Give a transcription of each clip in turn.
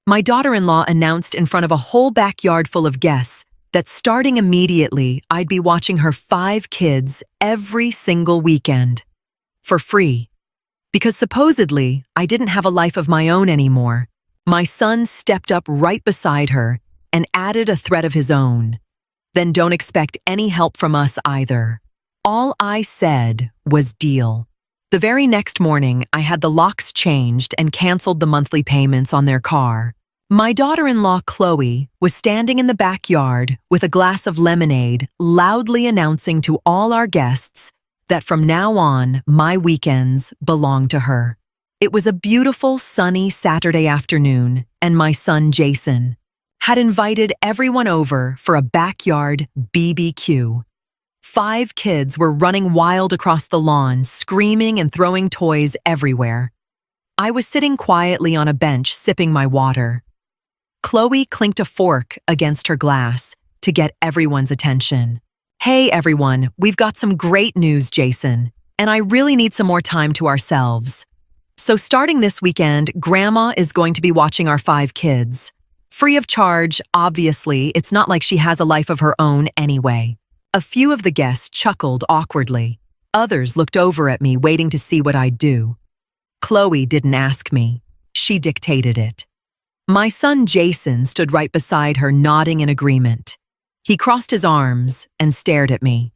My daughter-in-law announced in front of a whole backyard full of guests that starting immediately, I'd be watching her 5 kids every single weekend. For free. Because supposedly, I didn't have a life of my own anymore. My son stepped up right beside her and added a threat of his own. Then don't expect any help from us either. All I said was deal. The very next morning, I had the locks changed and canceled the monthly payments on their car. My daughter-in-law, Chloe, was standing in the backyard with a glass of lemonade, loudly announcing to all our guests that from now on, my weekends belonged to her. It was a beautiful, sunny Saturday afternoon, and my son, Jason, had invited everyone over for a backyard BBQ. 5 kids were running wild across the lawn, screaming and throwing toys everywhere. I was sitting quietly on a bench sipping my water. Chloe clinked a fork against her glass to get everyone's attention. "Hey everyone, we've got some great news, Jason, and I really need some more time to ourselves. So starting this weekend, Grandma is going to be watching our 5 kids. Free of charge, obviously, it's not like she has a life of her own anyway." A few of the guests chuckled awkwardly. Others looked over at me, waiting to see what I'd do. Chloe didn't ask me. She dictated it. My son Jason stood right beside her, nodding in agreement. He crossed his arms and stared at me.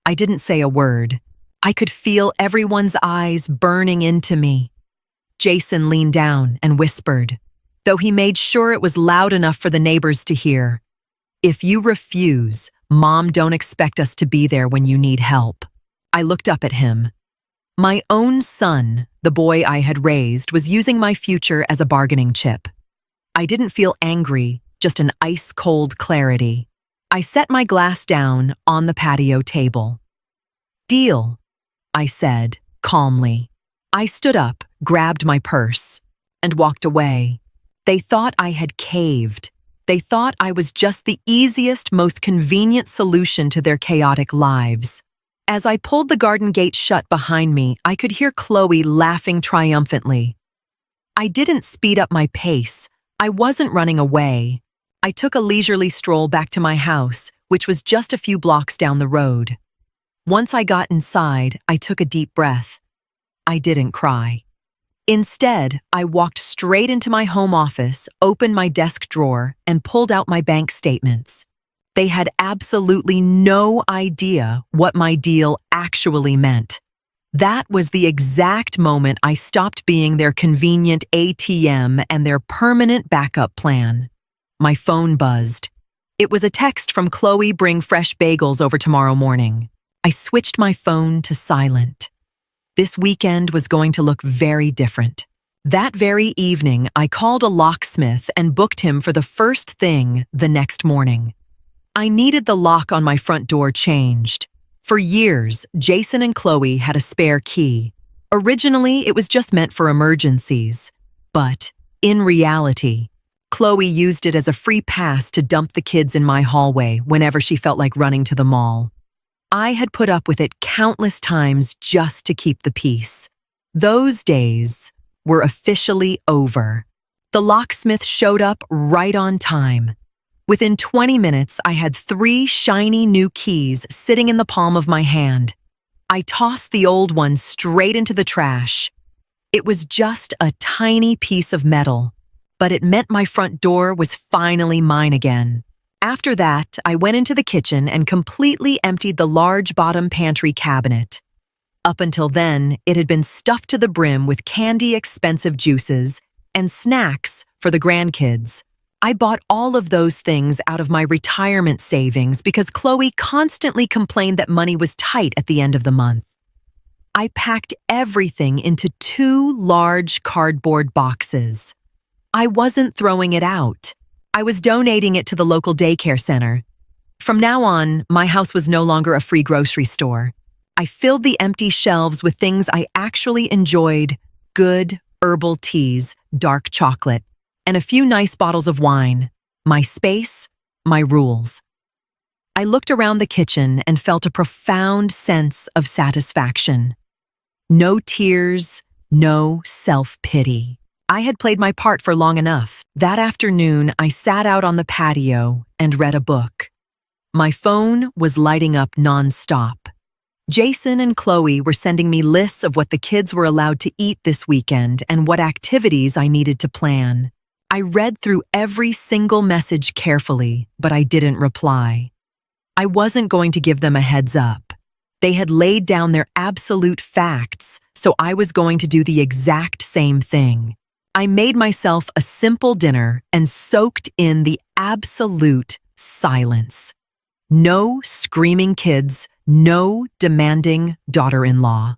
I didn't say a word. I could feel everyone's eyes burning into me. Jason leaned down and whispered, though he made sure it was loud enough for the neighbors to hear, "If you refuse, Mom don't expect us to be there when you need help." I looked up at him. My own son, the boy I had raised, was using my future as a bargaining chip. I didn't feel angry, just an ice-cold clarity. I set my glass down on the patio table. "Deal," I said, calmly. I stood up, grabbed my purse, and walked away. They thought I had caved. They thought I was just the easiest, most convenient solution to their chaotic lives. As I pulled the garden gate shut behind me, I could hear Chloe laughing triumphantly. I didn't speed up my pace. I wasn't running away. I took a leisurely stroll back to my house, which was just a few blocks down the road. Once I got inside, I took a deep breath. I didn't cry. Instead, I walked straight into my home office, opened my desk drawer, and pulled out my bank statements. They had absolutely no idea what my deal actually meant. That was the exact moment I stopped being their convenient ATM and their permanent backup plan. My phone buzzed. It was a text from Chloe: "Bring fresh bagels over tomorrow morning." I switched my phone to silent. This weekend was going to look very different. That very evening, I called a locksmith and booked him for the first thing the next morning. I needed the lock on my front door changed. For years, Jason and Chloe had a spare key. Originally, it was just meant for emergencies. But, in reality, Chloe used it as a free pass to dump the kids in my hallway whenever she felt like running to the mall. I had put up with it countless times just to keep the peace. Those days were officially over. The locksmith showed up right on time. Within 20 minutes, I had 3 shiny new keys sitting in the palm of my hand. I tossed the old one straight into the trash. It was just a tiny piece of metal, but it meant my front door was finally mine again. After that, I went into the kitchen and completely emptied the large bottom pantry cabinet. Up until then, it had been stuffed to the brim with candy, expensive juices, and snacks for the grandkids. I bought all of those things out of my retirement savings because Chloe constantly complained that money was tight at the end of the month. I packed everything into 2 large cardboard boxes. I wasn't throwing it out. I was donating it to the local daycare center. From now on, my house was no longer a free grocery store. I filled the empty shelves with things I actually enjoyed: good herbal teas, dark chocolate, and a few nice bottles of wine. My space, my rules. I looked around the kitchen and felt a profound sense of satisfaction. No tears, no self-pity. I had played my part for long enough. That afternoon, I sat out on the patio and read a book. My phone was lighting up nonstop. Jason and Chloe were sending me lists of what the kids were allowed to eat this weekend and what activities I needed to plan. I read through every single message carefully, but I didn't reply. I wasn't going to give them a heads up. They had laid down their absolute facts, so I was going to do the exact same thing. I made myself a simple dinner and soaked in the absolute silence. No screaming kids, no demanding daughter-in-law.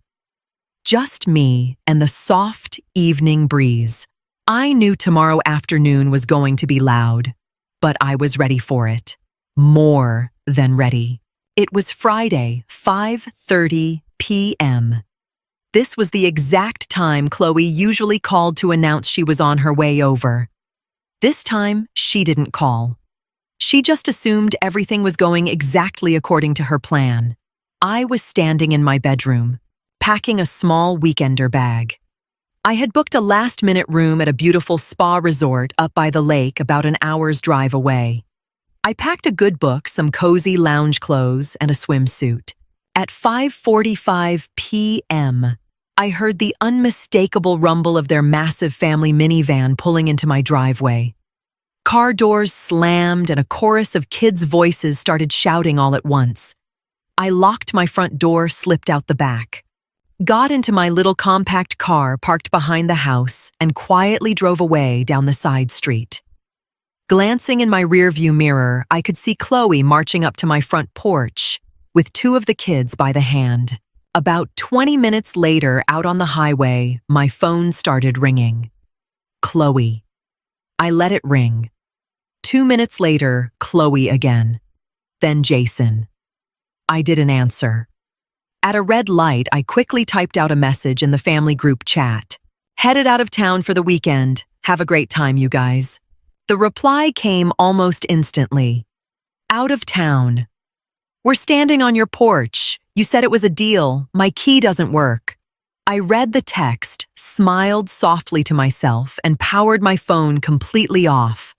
Just me and the soft evening breeze. I knew tomorrow afternoon was going to be loud, but I was ready for it. More than ready. It was Friday, 5:30 p.m. This was the exact time Chloe usually called to announce she was on her way over. This time, she didn't call. She just assumed everything was going exactly according to her plan. I was standing in my bedroom, packing a small weekender bag. I had booked a last-minute room at a beautiful spa resort up by the lake about an hour's drive away. I packed a good book, some cozy lounge clothes, and a swimsuit. At 5:45 p.m., I heard the unmistakable rumble of their massive family minivan pulling into my driveway. Car doors slammed and a chorus of kids' voices started shouting all at once. I locked my front door, slipped out the back, got into my little compact car parked behind the house, and quietly drove away down the side street. Glancing in my rearview mirror, I could see Chloe marching up to my front porch with two of the kids by the hand. About 20 minutes later, out on the highway, my phone started ringing. Chloe. I let it ring. 2 minutes later, Chloe again. Then Jason. I didn't answer. At a red light, I quickly typed out a message in the family group chat. Headed out of town for the weekend. Have a great time, you guys. The reply came almost instantly. Out of town. We're standing on your porch. You said it was a deal. My key doesn't work. I read the text, smiled softly to myself, and powered my phone completely off.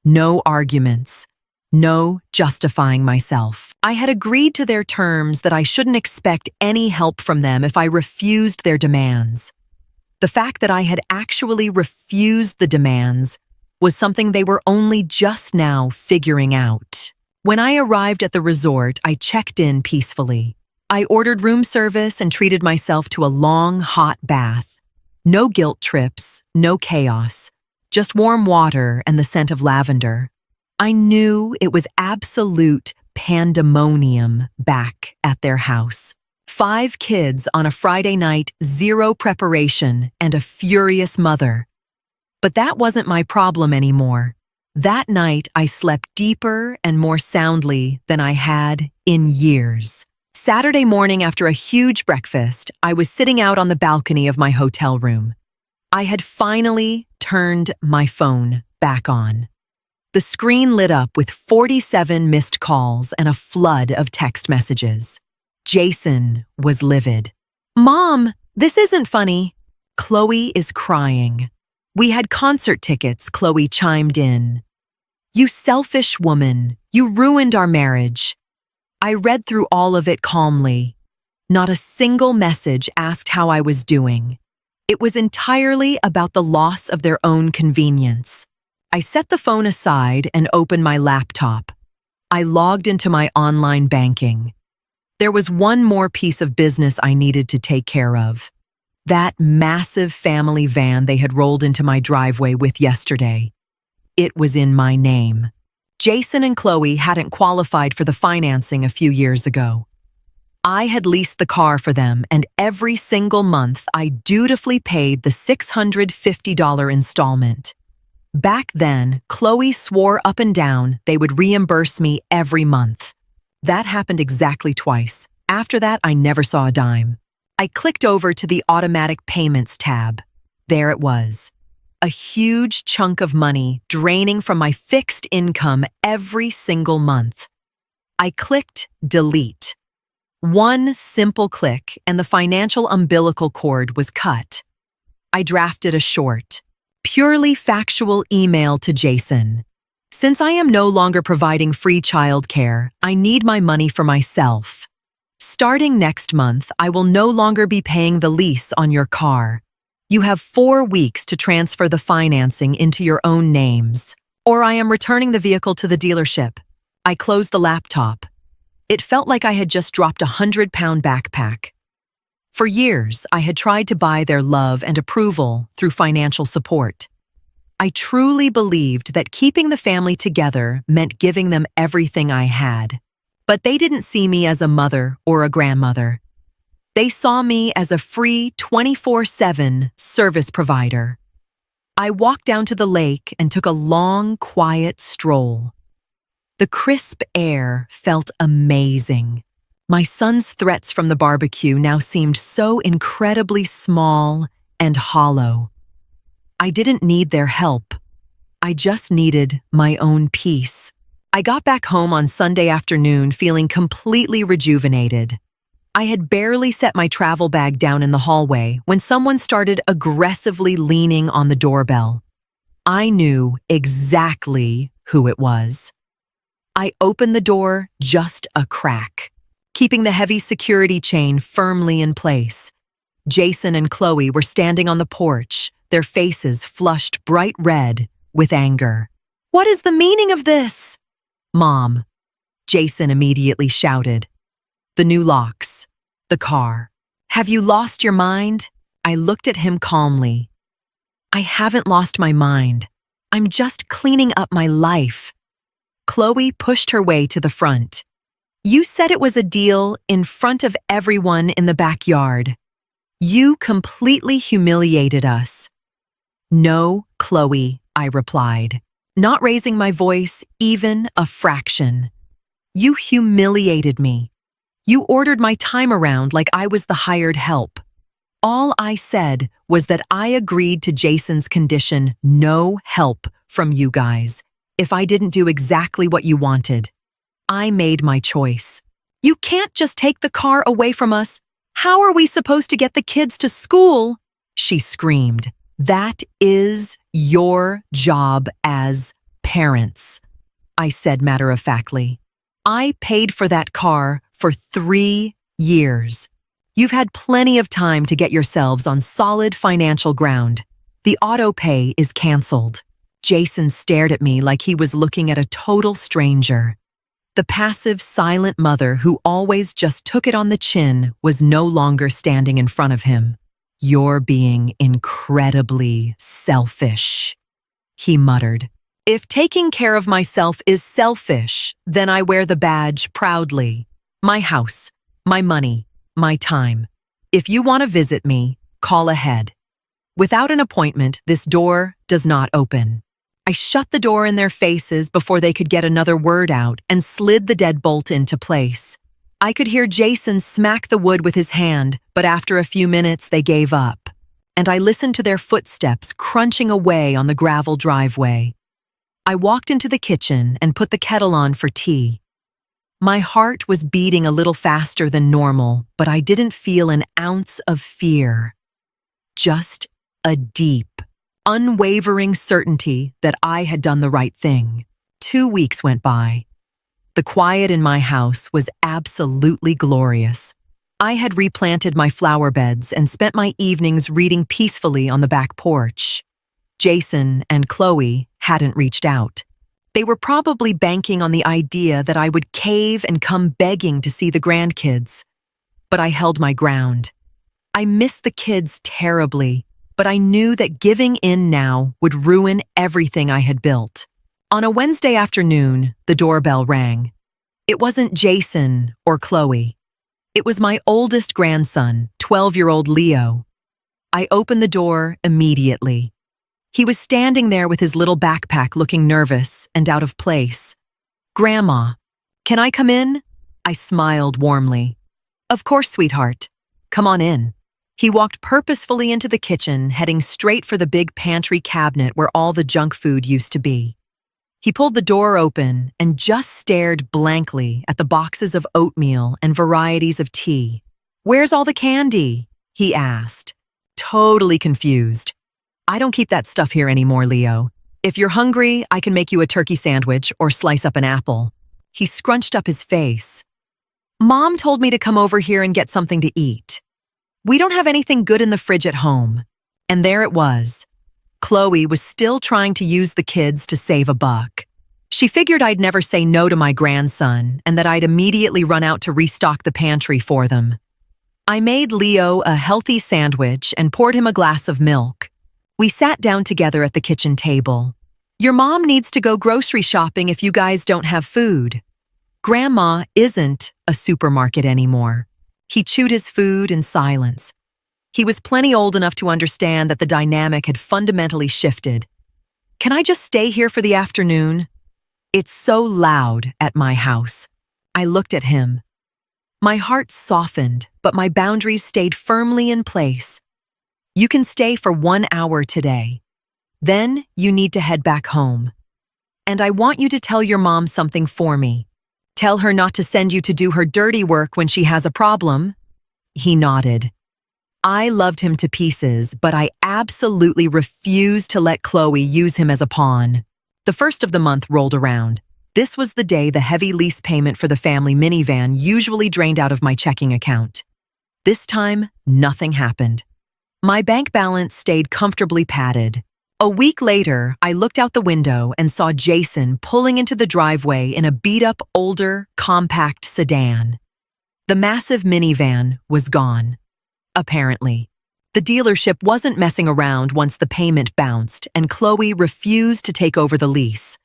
No arguments. No justifying myself. I had agreed to their terms that I shouldn't expect any help from them if I refused their demands. The fact that I had actually refused the demands was something they were only just now figuring out. When I arrived at the resort, I checked in peacefully. I ordered room service and treated myself to a long, hot bath. No guilt trips, no chaos, just warm water and the scent of lavender. I knew it was absolute pandemonium back at their house. 5 kids on a Friday night, 0 preparation, and a furious mother. But that wasn't my problem anymore. That night, I slept deeper and more soundly than I had in years. Saturday morning, after a huge breakfast, I was sitting out on the balcony of my hotel room. I had finally turned my phone back on. The screen lit up with 47 missed calls and a flood of text messages. Jason was livid. "Mom, this isn't funny." "Chloe is crying." "We had concert tickets," Chloe chimed in. "You selfish woman, you ruined our marriage." I read through all of it calmly. Not a single message asked how I was doing. It was entirely about the loss of their own convenience. I set the phone aside and opened my laptop. I logged into my online banking. There was one more piece of business I needed to take care of. That massive family van they had rolled into my driveway with yesterday. It was in my name. Jason and Chloe hadn't qualified for the financing a few years ago. I had leased the car for them, and every single month I dutifully paid the $650 installment. Back then, Chloe swore up and down they would reimburse me every month. That happened exactly twice. After that, I never saw a dime. I clicked over to the automatic payments tab. There it was. A huge chunk of money draining from my fixed income every single month. I clicked delete. One simple click and the financial umbilical cord was cut. I drafted a short. purely factual email to Jason. Since I am no longer providing free childcare, I need my money for myself. Starting next month, I will no longer be paying the lease on your car. You have 4 weeks to transfer the financing into your own names, or I am returning the vehicle to the dealership. I closed the laptop. It felt like I had just dropped a 100-pound backpack. For years, I had tried to buy their love and approval through financial support. I truly believed that keeping the family together meant giving them everything I had. But they didn't see me as a mother or a grandmother. They saw me as a free 24/7 service provider. I walked down to the lake and took a long, quiet stroll. The crisp air felt amazing. My son's threats from the barbecue now seemed so incredibly small and hollow. I didn't need their help. I just needed my own peace. I got back home on Sunday afternoon feeling completely rejuvenated. I had barely set my travel bag down in the hallway when someone started aggressively leaning on the doorbell. I knew exactly who it was. I opened the door just a crack, keeping the heavy security chain firmly in place. Jason and Chloe were standing on the porch, their faces flushed bright red with anger. "What is the meaning of this?" "Mom," Jason immediately shouted. "The new locks. The car. Have you lost your mind?" I looked at him calmly. "I haven't lost my mind. I'm just cleaning up my life." Chloe pushed her way to the front. "You said it was a deal in front of everyone in the backyard. You completely humiliated us." "No, Chloe," I replied, not raising my voice even a fraction. "You humiliated me. You ordered my time around like I was the hired help. All I said was that I agreed to Jason's condition, no help from you guys, if I didn't do exactly what you wanted. I made my choice. You can't just take the car away from us. How are we supposed to get the kids to school?" she screamed. "That is your job as parents," I said matter-of-factly. "I paid for that car for 3 years. You've had plenty of time to get yourselves on solid financial ground. The auto pay is canceled." Jason stared at me like he was looking at a total stranger. The passive, silent mother who always just took it on the chin was no longer standing in front of him. "You're being incredibly selfish," he muttered. "If taking care of myself is selfish, then I wear the badge proudly. My house, my money, my time. If you want to visit me, call ahead. Without an appointment, this door does not open." I shut the door in their faces before they could get another word out and slid the deadbolt into place. I could hear Jason smack the wood with his hand, but after a few minutes they gave up, and I listened to their footsteps crunching away on the gravel driveway. I walked into the kitchen and put the kettle on for tea. My heart was beating a little faster than normal, but I didn't feel an ounce of fear. Just a deep, unwavering certainty that I had done the right thing. 2 weeks went by. The quiet in my house was absolutely glorious. I had replanted my flower beds and spent my evenings reading peacefully on the back porch. Jason and Chloe hadn't reached out. They were probably banking on the idea that I would cave and come begging to see the grandkids. But I held my ground. I missed the kids terribly, but I knew that giving in now would ruin everything I had built. On a Wednesday afternoon, the doorbell rang. It wasn't Jason or Chloe. It was my oldest grandson, 12-year-old Leo. I opened the door immediately. He was standing there with his little backpack looking nervous and out of place. "Grandma, can I come in?" I smiled warmly. "Of course, sweetheart. Come on in." He walked purposefully into the kitchen, heading straight for the big pantry cabinet where all the junk food used to be. He pulled the door open and just stared blankly at the boxes of oatmeal and varieties of tea. "Where's all the candy?" he asked, totally confused. I don't keep that stuff here anymore, Leo. If you're hungry, I can make you a turkey sandwich or slice up an apple. He scrunched up his face. Mom told me to come over here and get something to eat. We don't have anything good in the fridge at home. And there it was. Chloe was still trying to use the kids to save a buck. She figured I'd never say no to my grandson and that I'd immediately run out to restock the pantry for them. I made Leo a healthy sandwich and poured him a glass of milk. We sat down together at the kitchen table. Your mom needs to go grocery shopping if you guys don't have food. Grandma isn't a supermarket anymore. He chewed his food in silence. He was plenty old enough to understand that the dynamic had fundamentally shifted. Can I just stay here for the afternoon? It's so loud at my house. I looked at him. My heart softened, but my boundaries stayed firmly in place. You can stay for 1 hour today. Then you need to head back home. And I want you to tell your mom something for me. Tell her not to send you to do her dirty work when she has a problem. He nodded. I loved him to pieces, but I absolutely refused to let Chloe use him as a pawn. The first of the month rolled around. This was the day the heavy lease payment for the family minivan usually drained out of my checking account. This time, nothing happened. My bank balance stayed comfortably padded. A week later, I looked out the window and saw Jason pulling into the driveway in a beat-up, older, compact sedan. The massive minivan was gone. Apparently, the dealership wasn't messing around once the payment bounced and Chloe refused to take over the lease.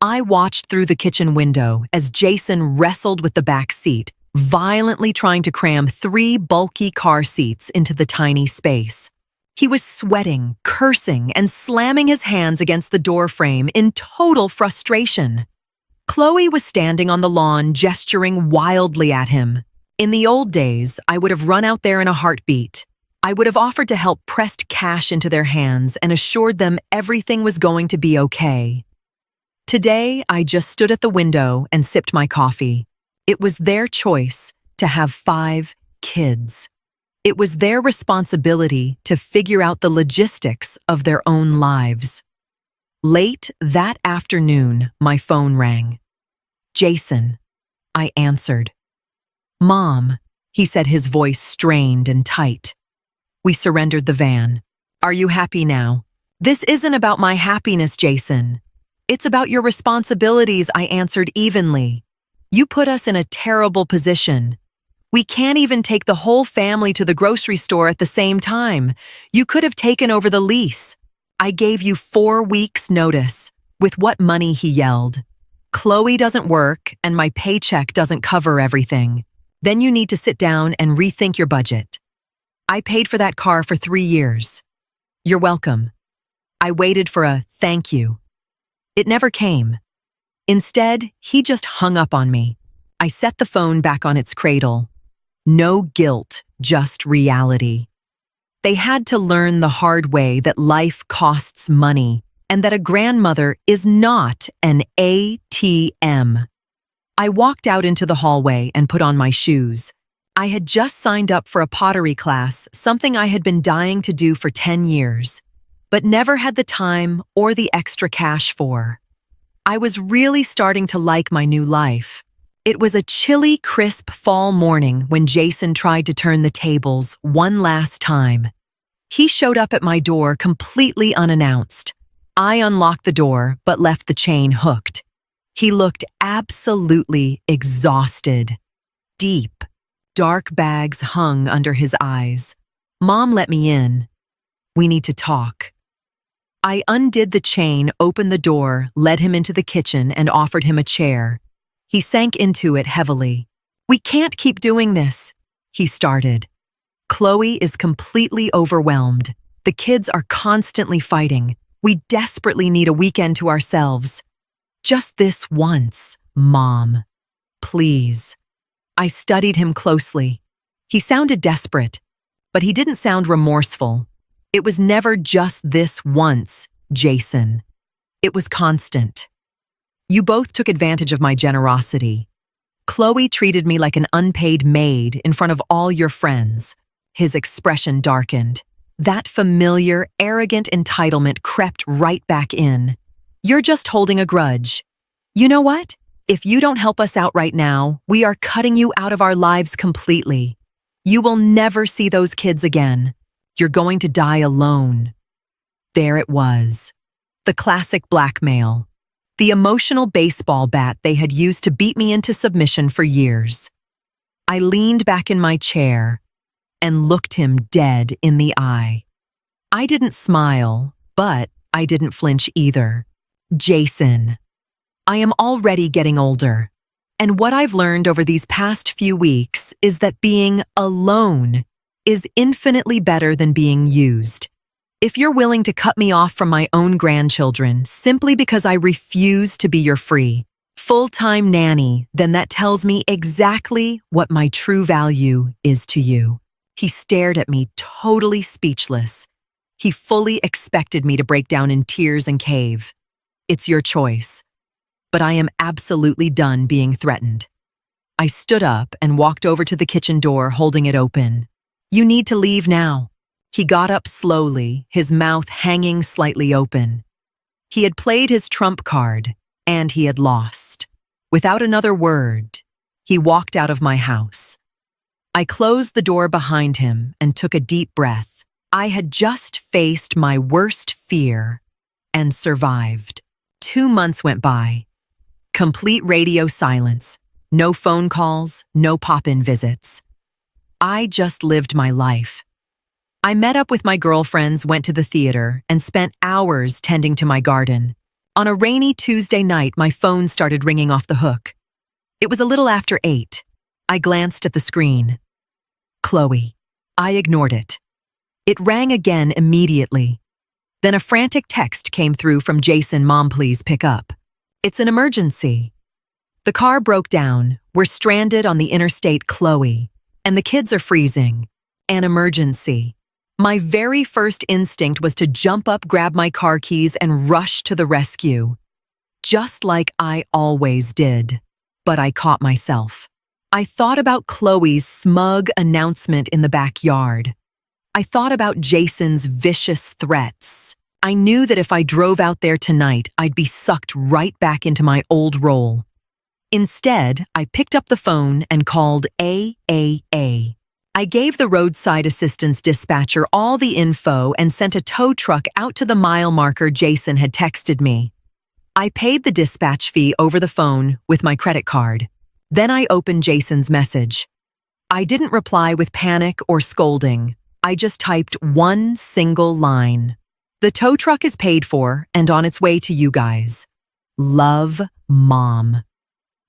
I watched through the kitchen window as Jason wrestled with the back seat, violently trying to cram 3 bulky car seats into the tiny space. He was sweating, cursing, and slamming his hands against the door frame in total frustration. Chloe was standing on the lawn, gesturing wildly at him. In the old days, I would have run out there in a heartbeat. I would have offered to help pressed cash into their hands and assured them everything was going to be okay. Today, I just stood at the window and sipped my coffee. It was their choice to have 5 kids. It was their responsibility to figure out the logistics of their own lives. Late that afternoon, my phone rang. Jason, I answered. Mom, he said, his voice strained and tight. We surrendered the van. Are you happy now? This isn't about my happiness, Jason. It's about your responsibilities, I answered evenly. You put us in a terrible position. We can't even take the whole family to the grocery store at the same time. You could have taken over the lease. I gave you 4 weeks' notice. With what money, he yelled. Chloe doesn't work and my paycheck doesn't cover everything. Then you need to sit down and rethink your budget. I paid for that car for 3 years. You're welcome. I waited for a thank you. It never came. Instead, he just hung up on me. I set the phone back on its cradle. No guilt, just reality. They had to learn the hard way that life costs money and that a grandmother is not an ATM. I walked out into the hallway and put on my shoes. I had just signed up for a pottery class, something I had been dying to do for 10 years, but never had the time or the extra cash for. I was really starting to like my new life. It was a chilly, crisp fall morning when Jason tried to turn the tables one last time. He showed up at my door completely unannounced. I unlocked the door but left the chain hooked. He looked absolutely exhausted. Deep, dark bags hung under his eyes. Mom let me in. We need to talk. I undid the chain, opened the door, led him into the kitchen, and offered him a chair. He sank into it heavily. We can't keep doing this, he started. Chloe is completely overwhelmed. The kids are constantly fighting. We desperately need a weekend to ourselves. Just this once, Mom. Please. I studied him closely. He sounded desperate, but he didn't sound remorseful. It was never just this once, Jason. It was constant. You both took advantage of my generosity. Chloe treated me like an unpaid maid in front of all your friends. His expression darkened. That familiar, arrogant entitlement crept right back in. You're just holding a grudge. You know what? If you don't help us out right now, we are cutting you out of our lives completely. You will never see those kids again. You're going to die alone. There it was. The classic blackmail. The emotional baseball bat they had used to beat me into submission for years. I leaned back in my chair and looked him dead in the eye. I didn't smile, but I didn't flinch either. Jason. I am already getting older, and what I've learned over these past few weeks is that being alone is infinitely better than being used. If you're willing to cut me off from my own grandchildren simply because I refuse to be your free, full-time nanny, then that tells me exactly what my true value is to you. He stared at me totally speechless. He fully expected me to break down in tears and cave. It's your choice. But I am absolutely done being threatened. I stood up and walked over to the kitchen door, holding it open. You need to leave now. He got up slowly, his mouth hanging slightly open. He had played his trump card, and he had lost. Without another word, he walked out of my house. I closed the door behind him and took a deep breath. I had just faced my worst fear and survived. 2 months went by. Complete radio silence. No phone calls, no pop-in visits. I just lived my life. I met up with my girlfriends, went to the theater, and spent hours tending to my garden. On a rainy Tuesday night, my phone started ringing off the hook. It was a little after 8. I glanced at the screen. Chloe. I ignored it. It rang again immediately. Then a frantic text came through from Jason. Mom, please pick up. It's an emergency. The car broke down. We're stranded on the interstate, Chloe, and the kids are freezing. An emergency. My very first instinct was to jump up, grab my car keys, and rush to the rescue. Just like I always did. But I caught myself. I thought about Chloe's smug announcement in the backyard. I thought about Jason's vicious threats. I knew that if I drove out there tonight, I'd be sucked right back into my old role. Instead, I picked up the phone and called AAA. I gave the roadside assistance dispatcher all the info and sent a tow truck out to the mile marker Jason had texted me. I paid the dispatch fee over the phone with my credit card. Then I opened Jason's message. I didn't reply with panic or scolding. I just typed one single line. The tow truck is paid for and on its way to you guys. Love, Mom.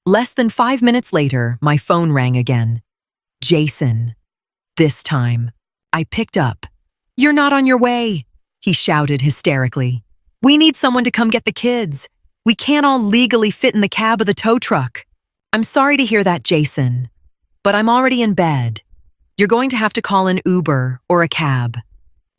Less than 5 minutes later, my phone rang again. Jason. This time, I picked up. You're not on your way, he shouted hysterically. We need someone to come get the kids. We can't all legally fit in the cab of the tow truck. I'm sorry to hear that, Jason, but I'm already in bed. You're going to have to call an Uber or a cab.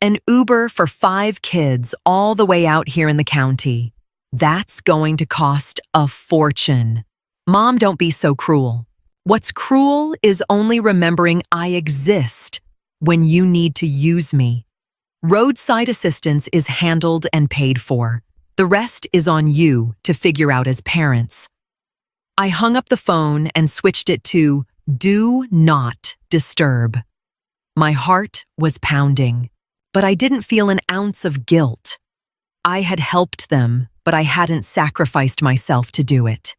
An Uber for 5 kids all the way out here in the county. That's going to cost a fortune. Mom, don't be so cruel. What's cruel is only remembering I exist when you need to use me. Roadside assistance is handled and paid for. The rest is on you to figure out as parents. I hung up the phone and switched it to Do Not Disturb. My heart was pounding, but I didn't feel an ounce of guilt. I had helped them, but I hadn't sacrificed myself to do it.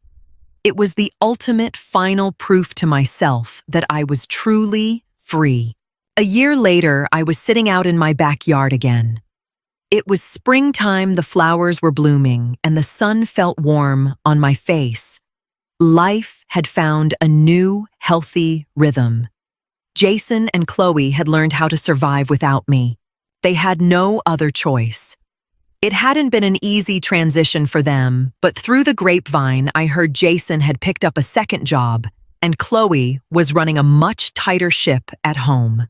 It was the ultimate final proof to myself that I was truly free. A year later, I was sitting out in my backyard again. It was springtime, the flowers were blooming, and the sun felt warm on my face. Life had found a new, healthy rhythm. Jason and Chloe had learned how to survive without me. They had no other choice. It hadn't been an easy transition for them, but through the grapevine, I heard Jason had picked up a second job, and Chloe was running a much tighter ship at home.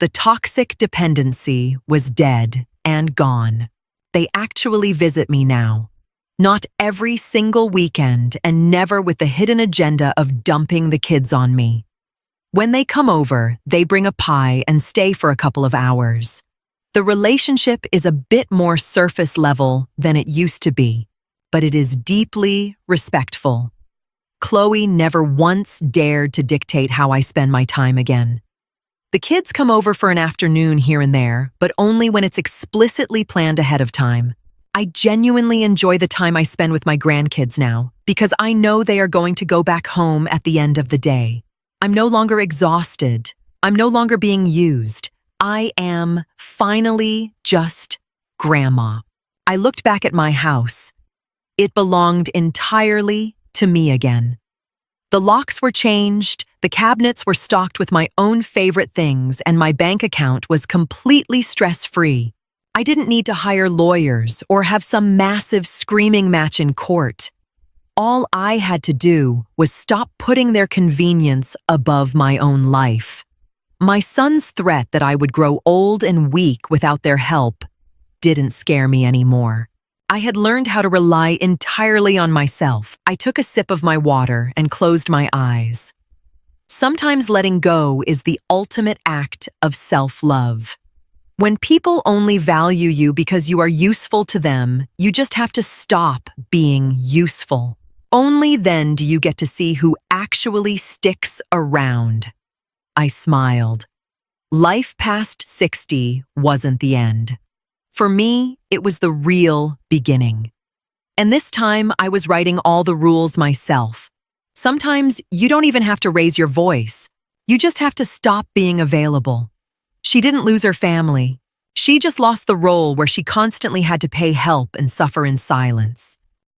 The toxic dependency was dead and gone. They actually visit me now. Not every single weekend, and never with the hidden agenda of dumping the kids on me. When they come over, they bring a pie and stay for a couple of hours. The relationship is a bit more surface level than it used to be, but it is deeply respectful. Chloe never once dared to dictate how I spend my time again. The kids come over for an afternoon here and there, but only when it's explicitly planned ahead of time. I genuinely enjoy the time I spend with my grandkids now, because I know they are going to go back home at the end of the day. I'm no longer exhausted. I'm no longer being used. I am finally just Grandma. I looked back at my house. It belonged entirely to me again. The locks were changed, the cabinets were stocked with my own favorite things, and my bank account was completely stress-free. I didn't need to hire lawyers or have some massive screaming match in court. All I had to do was stop putting their convenience above my own life. My son's threat that I would grow old and weak without their help didn't scare me anymore. I had learned how to rely entirely on myself. I took a sip of my water and closed my eyes. Sometimes letting go is the ultimate act of self-love. When people only value you because you are useful to them, you just have to stop being useful. Only then do you get to see who actually sticks around. I smiled. Life past 60 wasn't the end. For me, it was the real beginning. And this time, I was writing all the rules myself. Sometimes you don't even have to raise your voice. You just have to stop being available. She didn't lose her family. She just lost the role where she constantly had to pay help and suffer in silence.